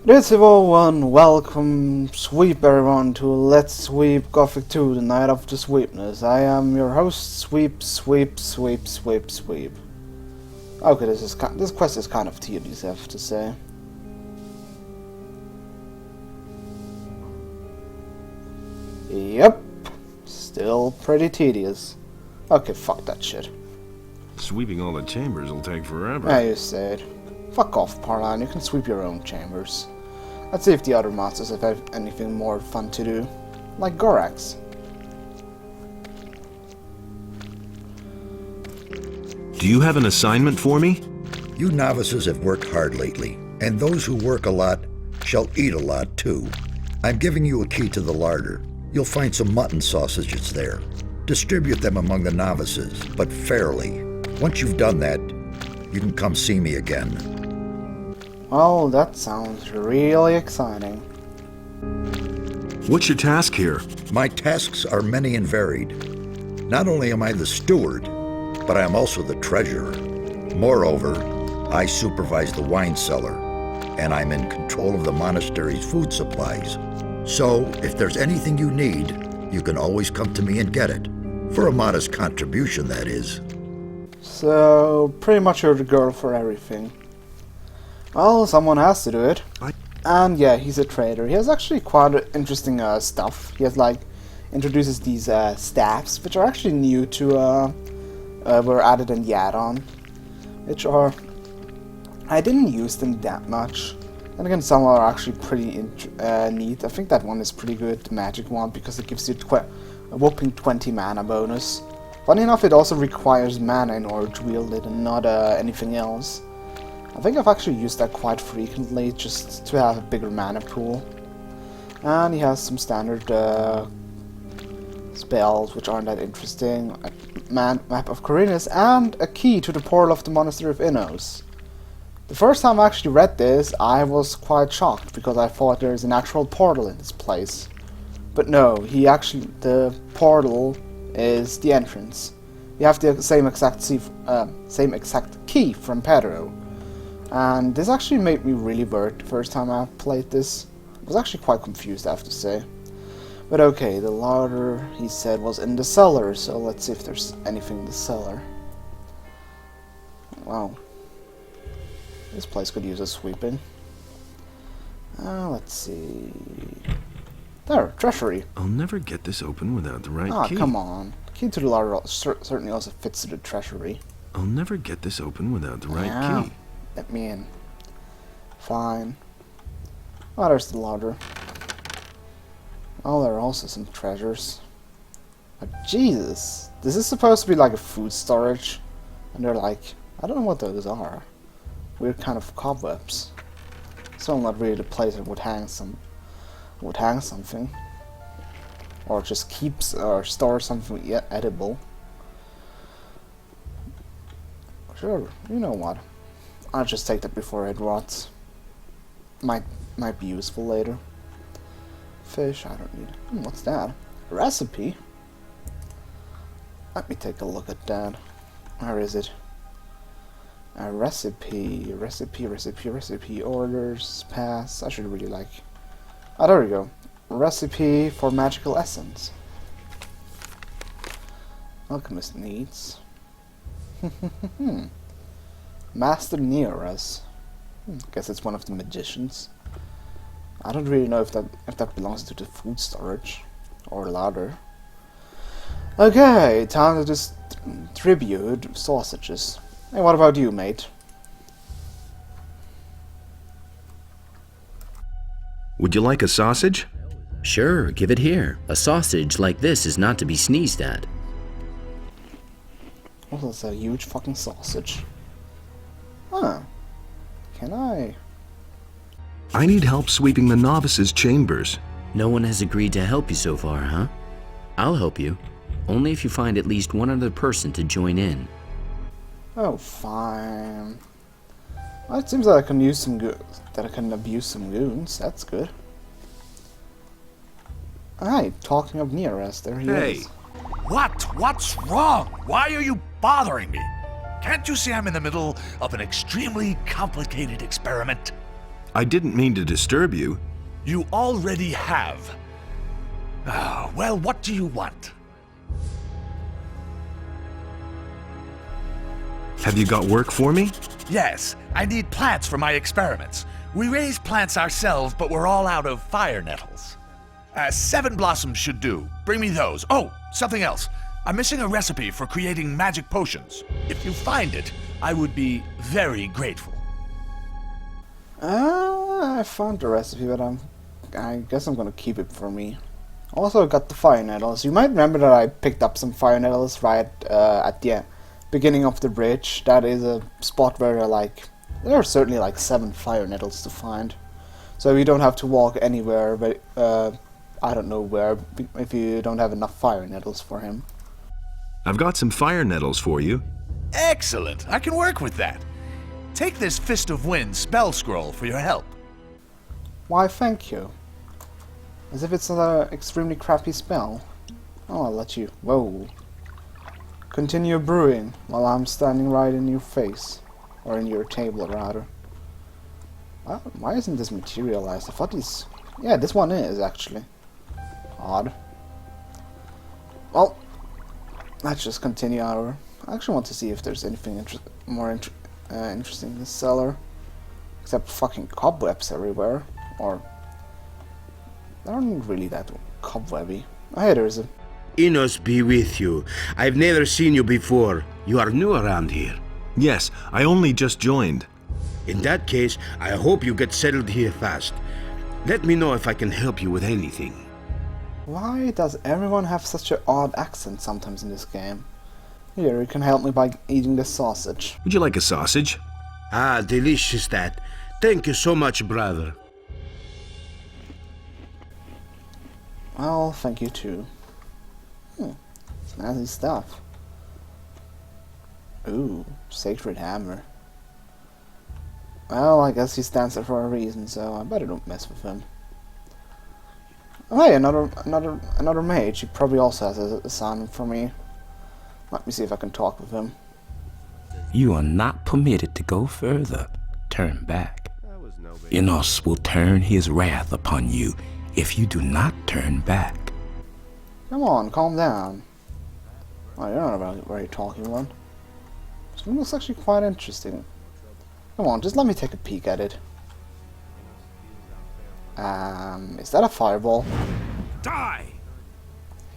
This everyone, welcome, sweep everyone to Let's Sweep Gothic 2, the Night of the Sweepness. I am your host, Sweep. Okay, this quest is kind of tedious, I have to say. Yep, still pretty tedious. Okay, fuck that shit. Sweeping all the chambers will take forever. Yeah, you said. Fuck off, Paladin, you can sweep your own chambers. Let's see if the other monsters have anything more fun to do. Like Gorax. Do you have an assignment for me? You novices have worked hard lately, and those who work a lot shall eat a lot too. I'm giving you a key to the larder. You'll find some mutton sausages there. Distribute them among the novices, but fairly. Once you've done that, you can come see me again. Oh, that sounds really exciting. What's your task here? My tasks are many and varied. Not only am I the steward, but I am also the treasurer. Moreover, I supervise the wine cellar, and I'm in control of the monastery's food supplies. So, if there's anything you need, you can always come to me and get it. For a modest contribution, that is. So, pretty much you're the girl for everything. Well, someone has to do it. And yeah, he's a trader. He has actually quite interesting stuff. He has introduces these staffs, which are actually new to, were added in the add-on. Which are, I didn't use them that much. And again, some are actually pretty neat. I think that one is pretty good, the magic one, because it gives you a whopping 20 mana bonus. Funny enough, it also requires mana in order to wield it and not anything else. I think I've actually used that quite frequently, just to have a bigger mana pool. And he has some standard spells, which aren't that interesting. A map of Corinus, and a key to the portal of the Monastery of Innos. The first time I actually read this, I was quite shocked, because I thought there's an actual portal in this place. But no, the portal is the entrance. You have the same exact key from Pedro. And this actually made me really worried the first time I played this. I was actually quite confused, I have to say. But okay, the larder, he said, was in the cellar, so let's see if there's anything in the cellar. Wow. This place could use a sweeping. Let's see... There, treasury. I'll never get this open without the right key. Ah, come on. The key to the larder certainly also fits to the treasury. I'll never get this open without the right key. Let me in. Fine. Oh, there's the larder. Oh, there are also some treasures. But Jesus! This is supposed to be like a food storage. And they're like... I don't know what those are. Weird kind of cobwebs. So not really the place that would hang something. Or just keeps or store something edible. Sure, you know what. I'll just take that before it rots. Might be useful later. Fish, I don't need it. What's that? A recipe? Let me take a look at that. Where is it? A recipe, orders, pass. I should really like... Oh, there we go. Recipe for magical essence. Alchemist needs. Master Nearest. Guess it's one of the magicians. I don't really know if that belongs to the food storage or larder. Okay, time to distribute sausages. Hey, what about you, mate? Would you like a sausage? Sure, give it here. A sausage like this is not to be sneezed at. Oh, that's a huge fucking sausage. Huh. Can I? I need help sweeping the novices' chambers. No one has agreed to help you so far, huh? I'll help you. Only if you find at least one other person to join in. Oh, fine. Well, it seems like I can use some that I can abuse some goons. That's good. Hi, talking of nearest, there he is. What? What's wrong? Why are you bothering me? Can't you see I'm in the middle of an extremely complicated experiment? I didn't mean to disturb you. You already have. Well, what do you want? Have you got work for me? Yes, I need plants for my experiments. We raise plants ourselves, but we're all out of fire nettles. 7 blossoms should do. Bring me those. Oh, something else. I'm missing a recipe for creating magic potions. If you find it, I would be very grateful. I found the recipe, but I guess I'm gonna keep it for me. Also got the fire nettles. You might remember that I picked up some fire nettles right at the beginning of the bridge. That is a spot where there are certainly like 7 fire nettles to find. So you don't have to walk anywhere, but I don't know where, if you don't have enough fire nettles for him. I've got some fire nettles for you. Excellent! I can work with that. Take this Fist of Wind spell scroll for your help. Why, thank you. As if it's an extremely crappy spell. Oh, I'll let you. Whoa. Continue brewing while I'm standing right in your face. Or in your table, rather. Why isn't this materialized? I thought these... Yeah, this one is, actually. Odd. Well, let's just continue our... I actually want to see if there's anything more interesting in this cellar. Except fucking cobwebs everywhere. Or... They aren't really that cobwebby. Oh, hey, there's a... Enos be with you. I've never seen you before. You are new around here. Yes, I only just joined. In that case, I hope you get settled here fast. Let me know if I can help you with anything. Why does everyone have such an odd accent sometimes in this game? Here, you can help me by eating this sausage. Would you like a sausage? Ah, delicious that. Thank you so much, brother. Well, thank you too. Snazzy stuff. Ooh, sacred hammer. Well, I guess he stands there for a reason, so I better don't mess with him. Oh, hey, another mage. He probably also has a assignment for me. Let me see if I can talk with him. You are not permitted to go further. Turn back. Enos will turn his wrath upon you if you do not turn back. Come on, calm down. Oh, you're not a very talking one. This one looks actually quite interesting. Come on, just let me take a peek at it. Is that a fireball? Die!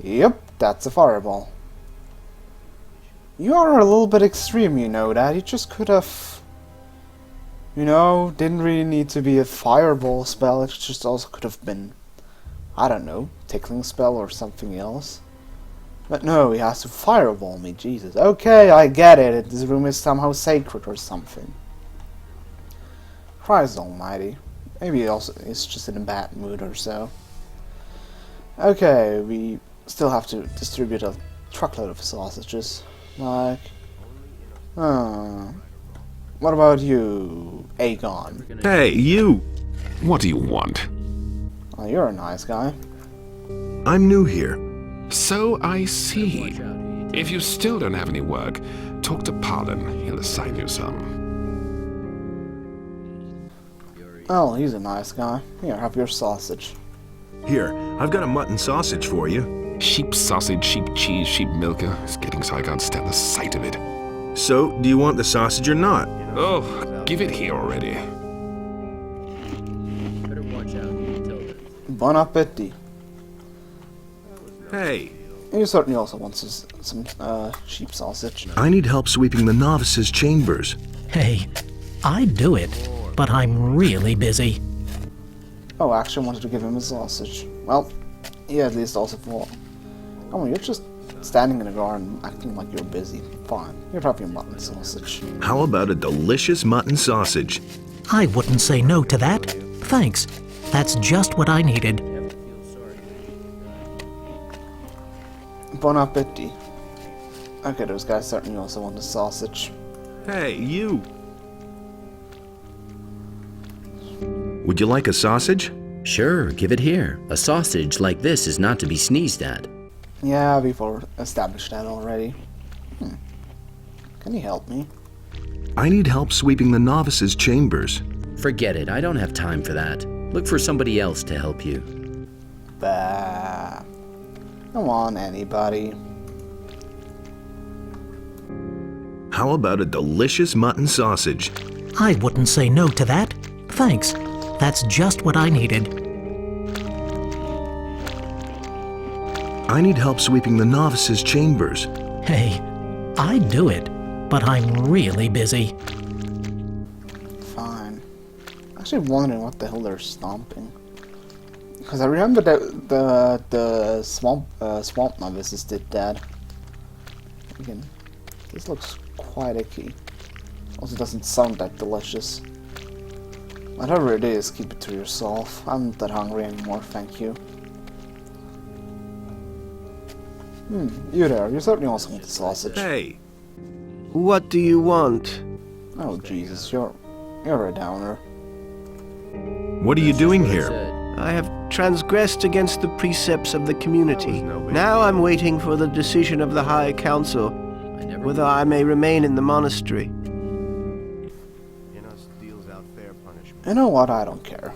Yep, that's a fireball. You are a little bit extreme, you know that. You just could have... You know, didn't really need to be a fireball spell. It just also could have been... I don't know, tickling spell or something else. But no, he has to fireball me, Jesus. Okay, I get it. This room is somehow sacred or something. Christ almighty. Maybe he also is just in a bad mood or so. Okay, we still have to distribute a truckload of sausages. Like... What about you, Aegon? Hey, you! What do you want? Oh, you're a nice guy. I'm new here. So I see. If you still don't have any work, talk to Paladin. He'll assign you some. Oh, he's a nice guy. Here, have your sausage. Here, I've got a mutton sausage for you. Sheep sausage, sheep cheese, sheep milker. It's getting so I can't stand the sight of it. So, do you want the sausage or not? Oh, give it here already. Bon appetit. Hey, You certainly also want some sheep sausage. I need help sweeping the novices' chambers. Hey, I'd do it, but I'm really busy. Oh, I actually wanted to give him a sausage. Well, he at least also thought. Oh, you're just standing in the garden acting like you're busy. Fine, you're having your mutton sausage. How about a delicious mutton sausage? I wouldn't say no to that. Thanks. That's just what I needed. Bon appetit. Okay, those guys certainly also want a sausage. Hey, you! Would you like a sausage? Sure, give it here. A sausage like this is not to be sneezed at. Yeah, we've established that already. Can you help me? I need help sweeping the novices' chambers. Forget it. I don't have time for that. Look for somebody else to help you. Bah. Come on, anybody. How about a delicious mutton sausage? I wouldn't say no to that. Thanks. That's just what I needed. I need help sweeping the novices' chambers. Hey, I'd do it, but I'm really busy. Fine. Actually wondering what the hell they're stomping. Because I remember that the swamp novices did that. Again, this looks quite icky. Also doesn't sound that delicious. Whatever it is, keep it to yourself. I'm not that hungry anymore, thank you. You there, you certainly also want the sausage. Hey! What do you want? Oh Jesus, you're a downer. What are you doing here? I have transgressed against the precepts of the community. Now I'm waiting for the decision of the High Council, whether I may remain in the monastery. You know what, I don't care.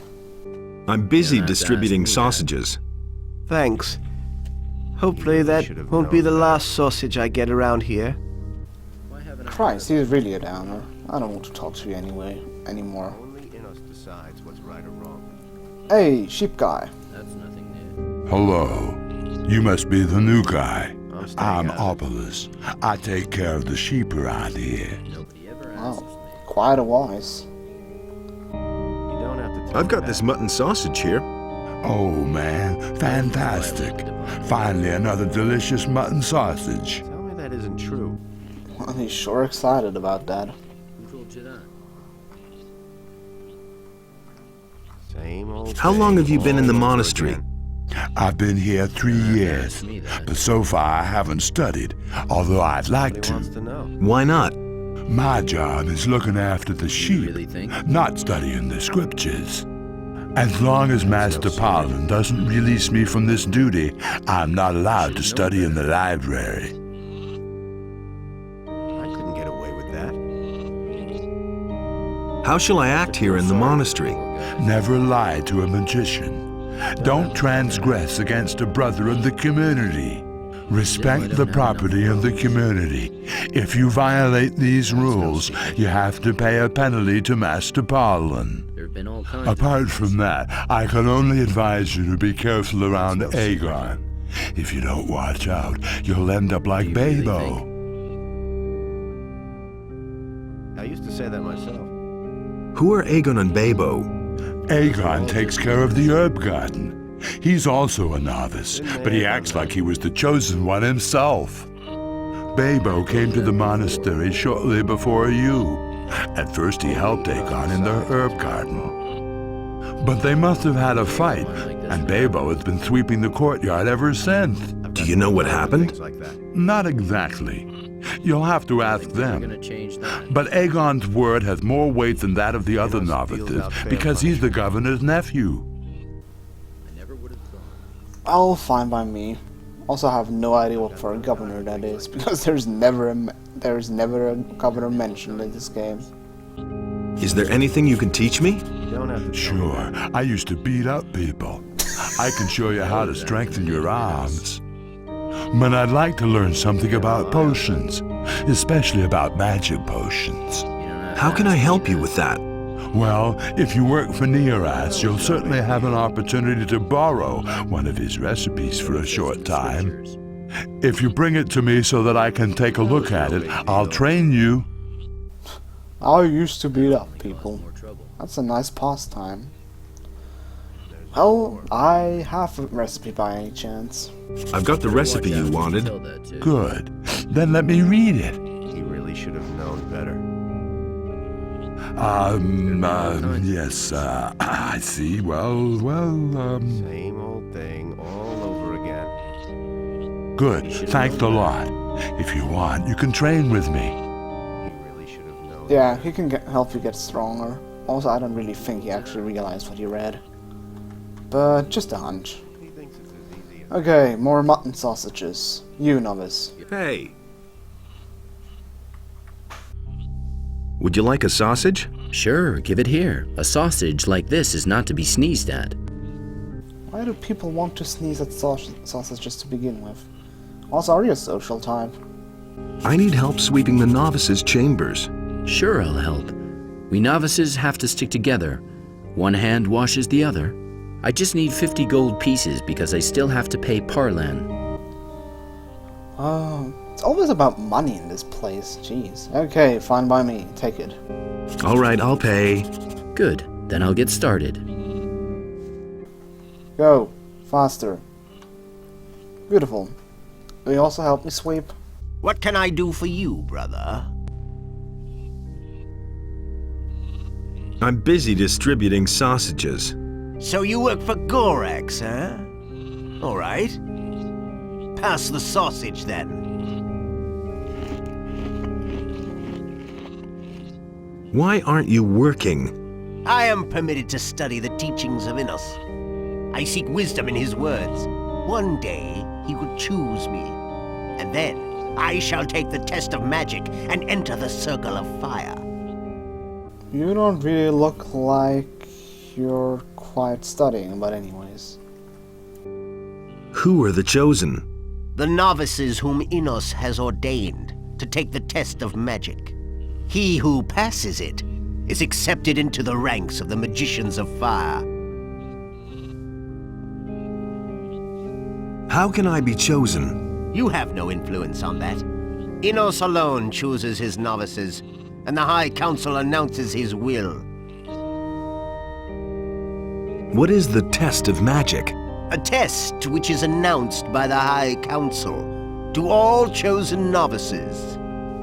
I'm busy distributing sausages. Thanks. Hopefully that won't be the last sausage I get around here. Christ, he's really a downer. I don't want to talk to you anymore. Hey, sheep guy. Hello. You must be the new guy. I'm Opolis. I take care of the sheep around here. Wow, quite a wise. I've got this mutton sausage here. Oh man, fantastic. Finally another delicious mutton sausage. Tell me that isn't true. Well, he's sure excited about that. Same old How long have you been in the monastery? I've been here 3 years, but so far I haven't studied, although I'd like to. Why not? My job is looking after the sheep, not studying the scriptures. As long as Master Paladin doesn't release me from this duty, I'm not allowed to study in the library. I couldn't get away with that. How shall I act here in the monastery? Never lie to a magician. Don't transgress against a brother of the community. Respect the property of the community. If you violate these rules, you have to pay a penalty to Master Paladin. Apart from that, I can only advise you to be careful around Aegon. If you don't watch out, you'll end up like Babo. I used to say that myself. Who are Aegon and Babo? Aegon takes care of the herb garden. He's also a novice, but he acts like he was the chosen one himself. Babo came to the monastery shortly before you. At first he helped Aegon in the herb garden. But they must have had a fight, and Babo has been sweeping the courtyard ever since. Do you know what happened? Not exactly. You'll have to ask them. But Aegon's word has more weight than that of the other novices, because he's the governor's nephew. All fine by me. Also, I have no idea what for a governor that is, because there's never a governor mentioned in this game. Is there anything you can teach me? Sure, I used to beat up people. I can show you how to strengthen your arms. But I'd like to learn something about potions, especially about magic potions. How can I help you with that? Well, if you work for Neoras, you'll certainly have an opportunity to borrow one of his recipes for a short time. If you bring it to me so that I can take a look at it, I'll train you. I used to beat up people. That's a nice pastime. Well, I have a recipe by any chance. I've got the recipe you wanted. Good. Then let me read it. He really should have known better. Yes, I see. Well, Same old thing all over again. Good. Thanks a lot. If you want, you can train with me. He really should have known. Yeah, he can help you get stronger. Also, I don't really think he actually realized what he read. But just a hunch. Okay, more mutton sausages. You, novice. Hey! Would you like a sausage? Sure, give it here. A sausage like this is not to be sneezed at. Why do people want to sneeze at sausage just to begin with? Also, are you a social type? I need help sweeping the novices' chambers. Sure, I'll help. We novices have to stick together. One hand washes the other. I just need 50 gold pieces because I still have to pay Paladin. Oh, it's always about money in this place. Jeez. Okay, fine by me. Take it. All right, I'll pay. Good, then I'll get started. Go. Faster. Beautiful. Will you also help me sweep? What can I do for you, brother? I'm busy distributing sausages. So you work for Gorax, huh? All right. Pass the sausage, then. Why aren't you working? I am permitted to study the teachings of Innos. I seek wisdom in his words. One day, he will choose me. And then, I shall take the test of magic and enter the circle of fire. You don't really look like you're quite studying, but anyways. Who are the chosen? The novices whom Innos has ordained to take the test of magic. He who passes it is accepted into the ranks of the magicians of fire. How can I be chosen? You have no influence on that. Innos alone chooses his novices, and the High Council announces his will. What is the test of magic? A test which is announced by the High Council to all chosen novices.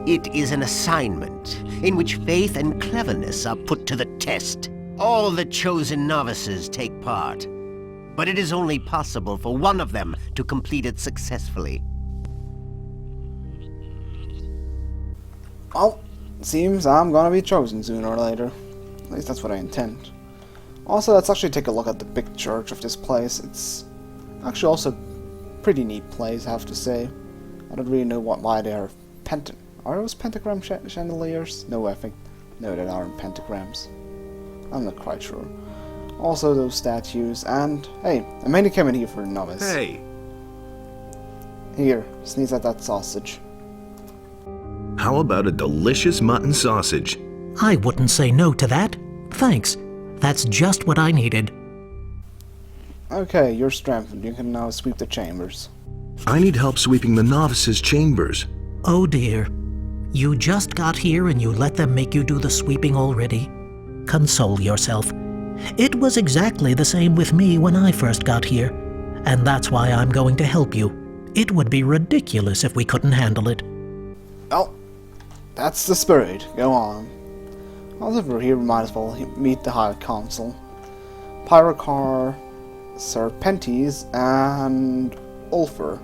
It is an assignment in which faith and cleverness are put to the test. All the chosen novices take part, but it is only possible for one of them to complete it successfully. Well, seems I'm gonna be chosen sooner or later. At least that's what I intend. Also, let's actually take a look at the big church of this place. It's actually also a pretty neat place, I have to say. I don't really know why they are Are those pentagram chandeliers? No, I think... No, they aren't pentagrams. I'm not quite sure. Also those statues, and... Hey, I mainly came in here for a novice. Hey! Here, sneeze at that sausage. How about a delicious mutton sausage? I wouldn't say no to that. Thanks. That's just what I needed. Okay, you're strengthened. You can now sweep the chambers. I need help sweeping the novices' chambers. Oh dear. You just got here and you let them make you do the sweeping already? Console yourself. It was exactly the same with me when I first got here, and that's why I'm going to help you. It would be ridiculous if we couldn't handle it. Oh, that's the spirit. Go on. Also, if we're here, we might as well meet the High Council. Pyrocar, Serpentes, and Ulfer.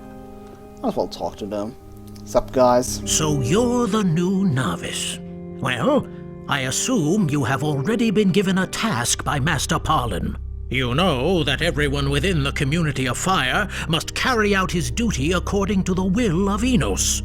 Might as well talk to them. What's up, guys? So you're the new novice. Well, I assume you have already been given a task by Master Paladin. You know that everyone within the community of fire must carry out his duty according to the will of Innos.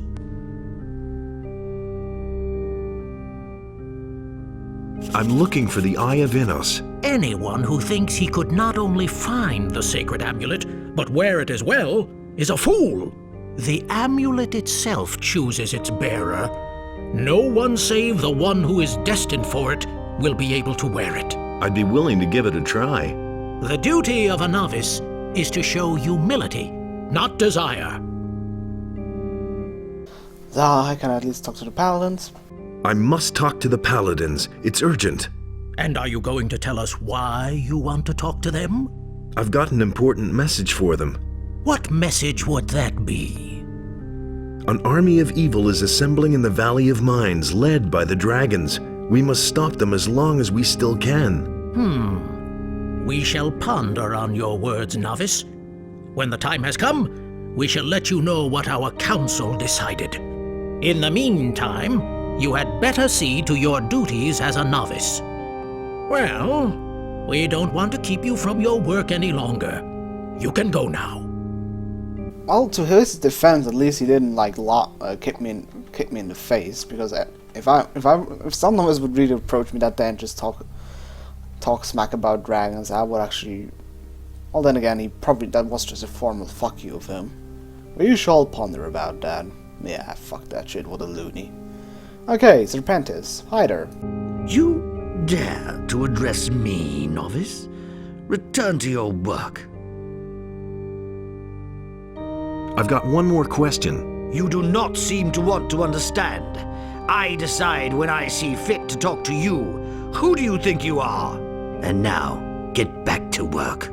I'm looking for the Eye of Innos. Anyone who thinks he could not only find the sacred amulet, but wear it as well, is a fool. The amulet itself chooses its bearer. No one save the one who is destined for it will be able to wear it. I'd be willing to give it a try. The duty of a novice is to show humility, not desire. I can at least talk to the paladins. I must talk to the paladins. It's urgent. And are you going to tell us why you want to talk to them? I've got an important message for them. What message would that be? An army of evil is assembling in the Valley of Mines, led by the dragons. We must stop them as long as we still can. We shall ponder on your words, novice. When the time has come, we shall let you know what our council decided. In the meantime, you had better see to your duties as a novice. Well, we don't want to keep you from your work any longer. You can go now. Well, to his defense, at least he didn't like kick me in the face, because If some novice would really approach me that day and just talk smack about dragons, I would actually. Well, then again, that was just a formal fuck you of him. We shall ponder about that. Yeah, fuck that shit. What a loony. Okay, Serpentis, hi there. You dare to address me, novice? Return to your work. I've got one more question. You do not seem to want to understand. I decide when I see fit to talk to you. Who do you think you are? And now, get back to work.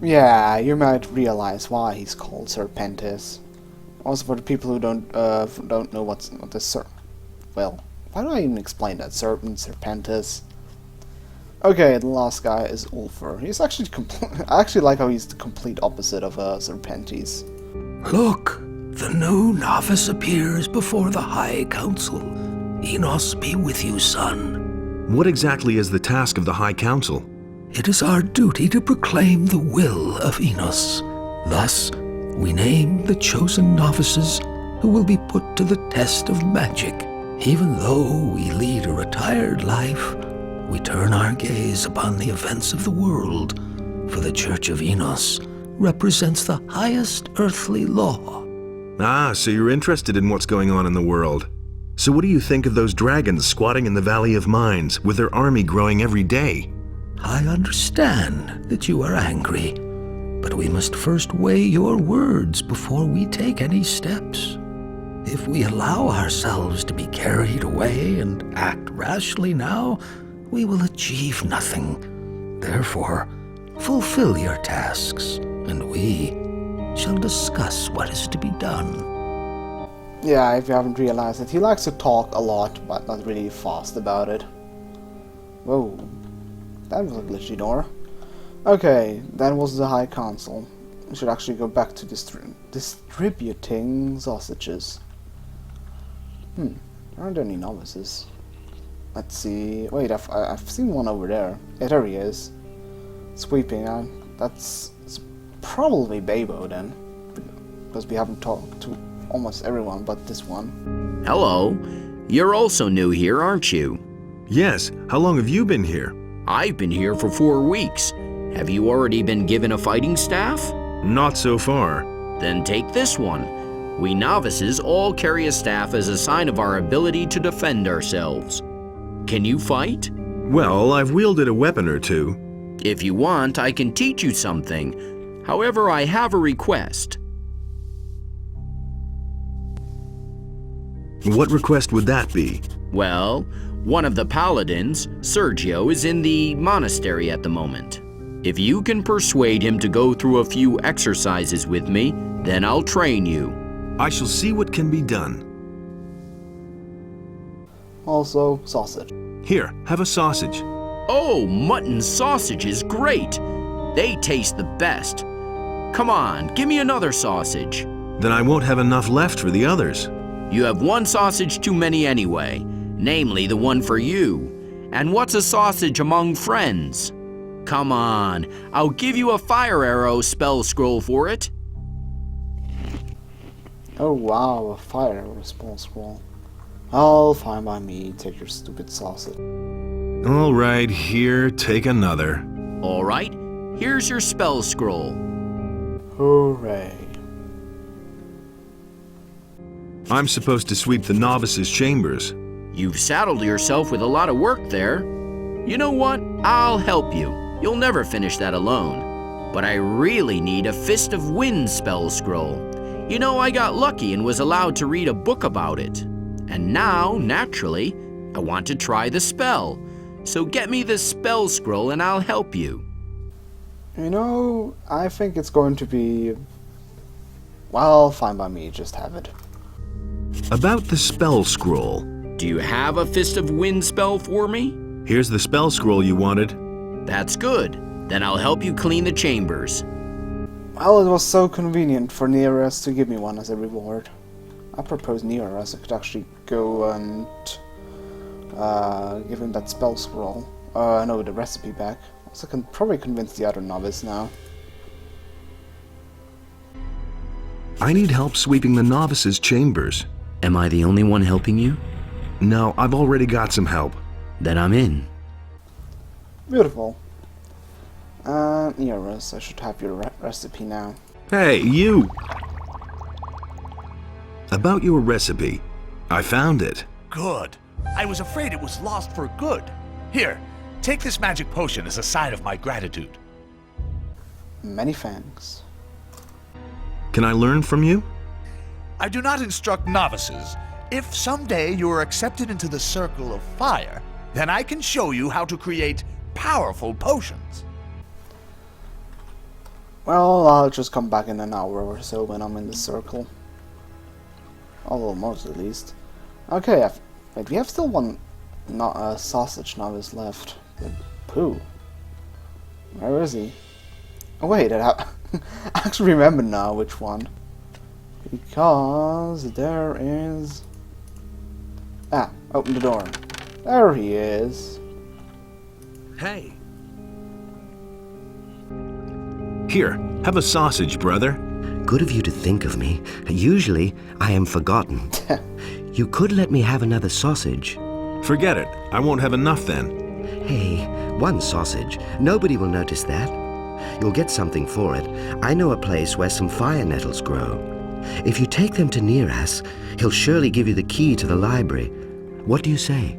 Yeah, you might realize why he's called Serpentis. Also, for the people who don't know what the well, why do I even explain that? Serpent, Serpentis. Okay, the last guy is Ulfur. He's actually I actually like how he's the complete opposite of Serpentis. Look, the new novice appears before the High Council. Enos be with you, son. What exactly is the task of the High Council? It is our duty to proclaim the will of Enos. Thus, we name the chosen novices who will be put to the test of magic. Even though we lead a retired life, we turn our gaze upon the events of the world, for the Church of Enos represents the highest earthly law. Ah, so you're interested in what's going on in the world. So what do you think of those dragons squatting in the Valley of Mines, with their army growing every day? I understand that you are angry, but we must first weigh your words before we take any steps. If we allow ourselves to be carried away and act rashly now, we will achieve nothing. Therefore, fulfill your tasks, and we shall discuss what is to be done. Yeah, if you haven't realized it, he likes to talk a lot, but not really fast about it. Whoa. That was a glitchy door. Okay, that was the High Council. We should actually go back to distributing sausages. Aren't there any novices? Let's see. Wait, I've seen one over there. Yeah, there he is. Sweeping. That's probably Babo then, because we haven't talked to almost everyone but this one. Hello. You're also new here, aren't you? Yes. How long have you been here? I've been here for 4 weeks. Have you already been given a fighting staff? Not so far. Then take this one. We novices all carry a staff as a sign of our ability to defend ourselves. Can you fight? Well, I've wielded a weapon or two. If you want, I can teach you something. However, I have a request. What request would that be? Well, one of the Paladins, Sergio, is in the monastery at the moment. If you can persuade him to go through a few exercises with me, then I'll train you. I shall see what can be done. Also, sausage. Here, have a sausage. Oh, mutton sausage is great. They taste the best. Come on, give me another sausage. Then I won't have enough left for the others. You have one sausage too many anyway, namely the one for you. And what's a sausage among friends? Come on, I'll give you a fire arrow spell scroll for it. Oh wow, a fire arrow spell scroll. All fine by me, take your stupid sausage. All right, here, take another. All right, here's your spell scroll. Hooray. I'm supposed to sweep the novices' chambers. You've saddled yourself with a lot of work there. You know what? I'll help you. You'll never finish that alone. But I really need a Fist of Wind spell scroll. You know, I got lucky and was allowed to read a book about it. And now, naturally, I want to try the spell. So get me the spell scroll and I'll help you. You know, I think it's going to be... well, fine by me, just have it. About the spell scroll. Do you have a Fist of Wind spell for me? Here's the spell scroll you wanted. That's good. Then I'll help you clean the chambers. Well, it was so convenient for Nereus to give me one as a reward. I propose Nereus I could actually go and give him that spell scroll. No, the recipe back. Also, I can probably convince the other novice now. I need help sweeping the novices' chambers. Am I the only one helping you? No, I've already got some help. Then I'm in. Beautiful. Euros, I should have your recipe now. Hey, you! About your recipe. I found it. Good. I was afraid it was lost for good. Here, take this magic potion as a sign of my gratitude. Many thanks. Can I learn from you? I do not instruct novices. If someday you are accepted into the circle of fire, then I can show you how to create powerful potions. Well, I'll just come back in an hour or so when I'm in the circle. Almost, at least. Okay, wait, we have still one sausage novice left. But Pooh. Where is he? Oh wait, I actually remember now which one. Because there is... Ah, open the door. There he is. Hey. Here, have a sausage, brother. Good of you to think of me. Usually, I am forgotten. You could let me have another sausage. Forget it. I won't have enough then. Hey, one sausage. Nobody will notice that. You'll get something for it. I know a place where some fire nettles grow. If you take them to Neras, he'll surely give you the key to the library. What do you say?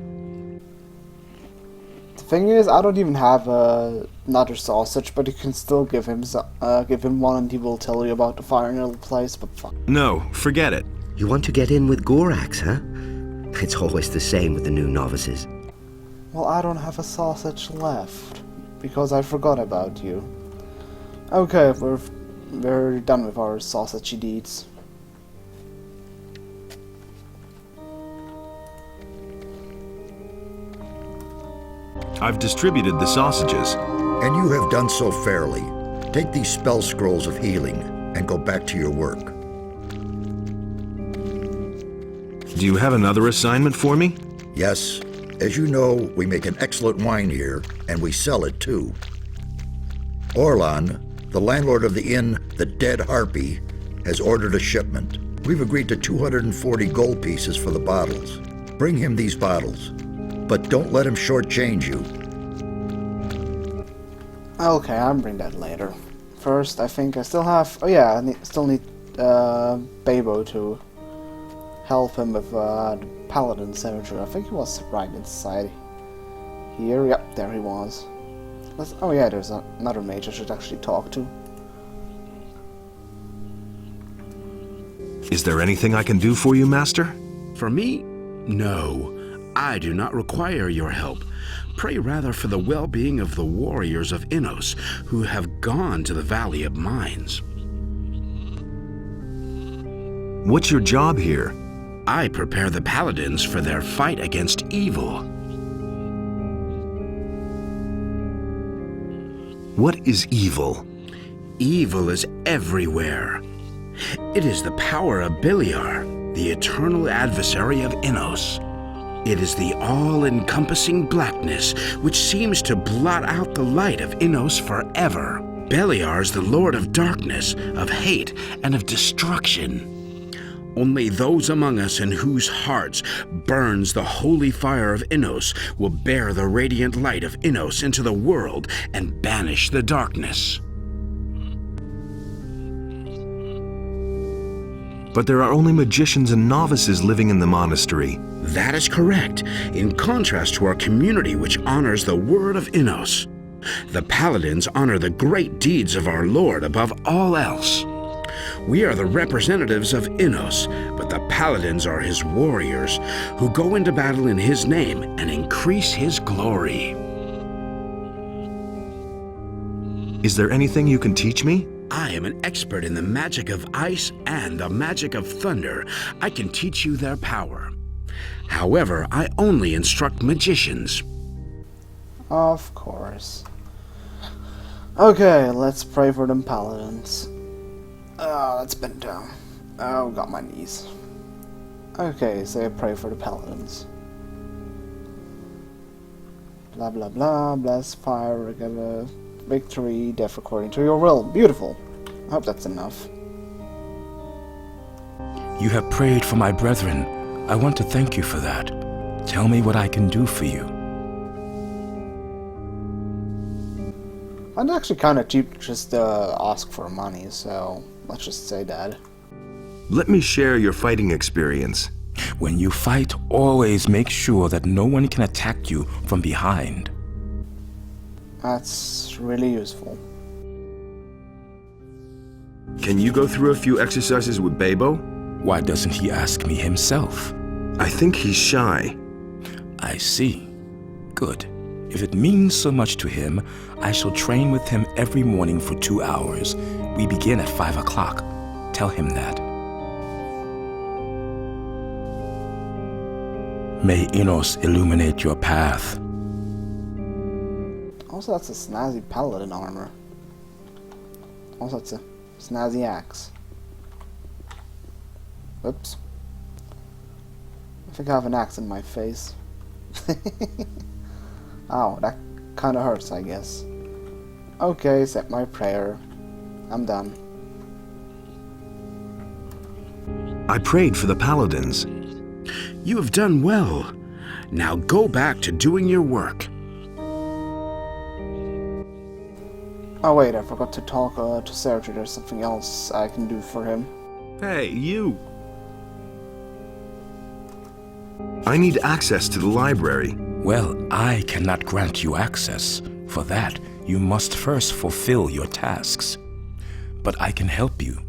The thing is, I don't even have another sausage, but you can still give him one, and he will tell you about the fire nettle place. But fuck. No, forget it. You want to get in with Gorax, huh? It's always the same with the new novices. Well, I don't have a sausage left because I forgot about you. Okay, we're done with our sausage deeds. I've distributed the sausages. And you have done so fairly. Take these spell scrolls of healing and go back to your work. Do you have another assignment for me? Yes. As you know, we make an excellent wine here, and we sell it too. Orlan, the landlord of the inn, the Dead Harpy, has ordered a shipment. We've agreed to 240 gold pieces for the bottles. Bring him these bottles, but don't let him shortchange you. Okay, I'll bring that later. First, I think I still have... Oh yeah, I still need Babo to help him with the Paladin cemetery. I think he was right inside here. Yep, there he was. Oh yeah, there's another mage I should actually talk to. Is there anything I can do for you, Master? For me? No. I do not require your help. Pray rather for the well-being of the warriors of Innos who have gone to the Valley of Mines. What's your job here? I prepare the Paladins for their fight against evil. What is evil? Evil is everywhere. It is the power of Beliar, the eternal adversary of Innos. It is the all-encompassing blackness which seems to blot out the light of Innos forever. Beliar is the lord of darkness, of hate, and of destruction. Only those among us in whose hearts burns the holy fire of Innos will bear the radiant light of Innos into the world and banish the darkness. But there are only magicians and novices living in the monastery. That is correct, in contrast to our community which honors the word of Innos. The Paladins honor the great deeds of our Lord above all else. We are the representatives of Innos, but the Paladins are his warriors, who go into battle in his name and increase his glory. Is there anything you can teach me? I am an expert in the magic of ice and the magic of thunder. I can teach you their power. However, I only instruct magicians. Of course. Okay, let's pray for them Paladins. Let's bend down. Oh, got my knees. Okay, say a prayer for the Paladins. Blah blah blah, bless fire, get a victory, death according to your will. Beautiful. I hope that's enough. You have prayed for my brethren. I want to thank you for that. Tell me what I can do for you. I'm actually kind of cheap to just ask for money, so let's just say that. Let me share your fighting experience. When you fight, always make sure that no one can attack you from behind. That's really useful. Can you go through a few exercises with Babo? Why doesn't he ask me himself? I think he's shy. I see. Good. If it means so much to him, I shall train with him every morning for 2 hours. We begin at 5 o'clock. Tell him that. May Innos illuminate your path. Also, that's a snazzy Paladin armor. Also, it's a snazzy axe. Whoops. I think I have an axe in my face. Ow, that kinda hurts, I guess. Okay, said my prayer. I'm done. I prayed for the Paladins. You have done well. Now go back to doing your work. Oh wait, I forgot to talk to Sergio. There's something else I can do for him. Hey, you! I need access to the library. Well, I cannot grant you access. For that, you must first fulfill your tasks. But I can help you.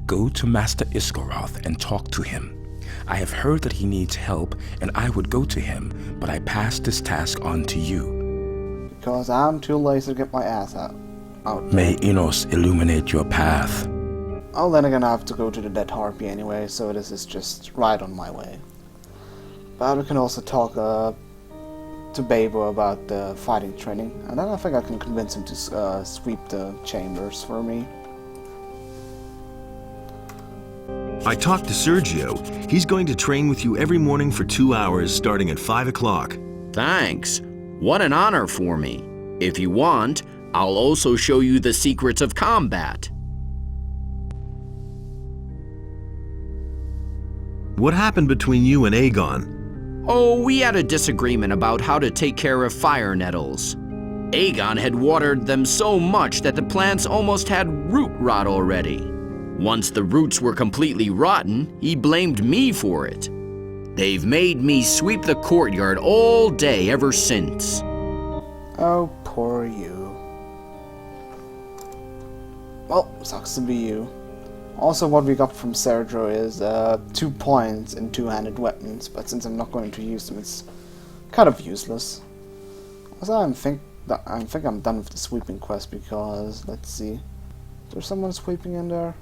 Go to Master Iskoroth and talk to him. I have heard that he needs help, and I would go to him, but I passed this task on to you. Because I'm too lazy to get my ass out. May Innos illuminate your path. Oh, then again, I have to go to the Dead Harpy anyway, so this is just right on my way. But we can also talk to Babo about the fighting training, and then I think I can convince him to sweep the chambers for me. I talked to Sergio. He's going to train with you every morning for 2 hours, starting at 5 o'clock. Thanks. What an honor for me. If you want, I'll also show you the secrets of combat. What happened between you and Aegon? Oh, we had a disagreement about how to take care of fire nettles. Aegon had watered them so much that the plants almost had root rot already. Once the roots were completely rotten, he blamed me for it. They've made me sweep the courtyard all day ever since. Oh, poor you. Well, sucks to be you. Also, what we got from Sergio is 2 points in two-handed weapons, but since I'm not going to use them, it's kind of useless. Also, I think I'm done with the sweeping quest because, let's see, is there someone sweeping in there?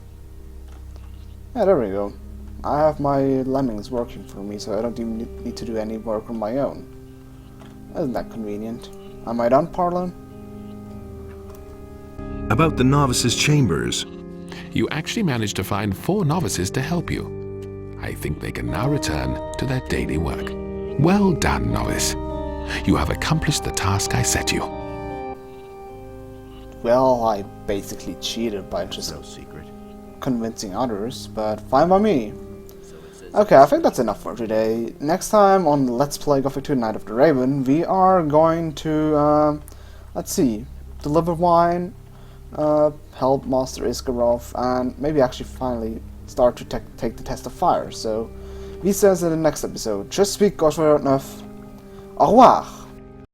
Yeah, there we go. I have my lemmings working for me, so I don't even need to do any work on my own. Isn't that convenient? Am I done, Paladin? About the novices' chambers. You actually managed to find 4 novices to help you. I think they can now return to their daily work. Well done, novice. You have accomplished the task I set you. Well, I basically cheated by just convincing others, but fine by me. Okay, I think that's enough for today. Next time on Let's Play Gothic 2 Night of the Raven, we are going to, let's see, deliver wine, help Master Iskoroth, and maybe actually finally start to take the test of fire. So, we see us in the next episode. Je suis Gauche Au revoir!